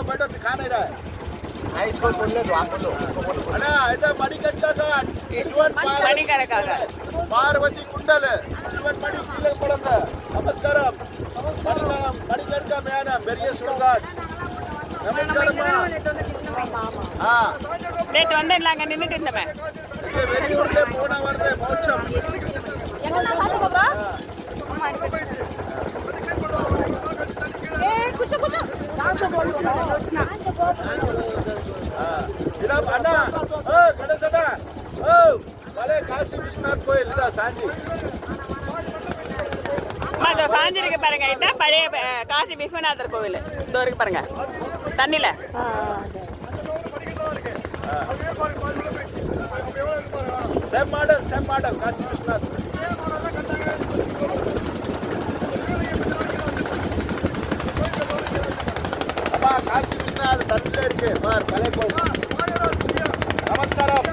बैठो दिखाना इधर इसको खोल ले अरे इधर मणिकंठा घाट पार्वती कुंडल शिवन मणि கீழே படுங்க நமஸ்காரம் மணிகண்ட மேனம் பெரிய சுடுகாட் நமஸ்காரம்மா நேத்து வந்தேன்ல அங்க நின்னுட்டு இருந்தமே இங்க வெளியூர்ல போனா வருது மோட்சம் எங்கனா பாத்துக்கோ bro ஏய் குச்சு குச்சு சாந்து போடுனா இதா அண்ணா ஓ கணேசண்ணா ஓ வலே காசி விஸ்வநாத் கோயில் இதா சாந்தி அது சாந்தி இருக்கு பாருங்க இதான் பழைய காசி விஸ்வநாதர் கோவில் இதோ இருக்கு பாருங்க தண்ணில सेम मॉडल काशी विश्वनाथ அப்பா காசி விஸ்வநாத் தண்ணில இருக்கு பார் பழைய கோயில் நமஸ்காரம்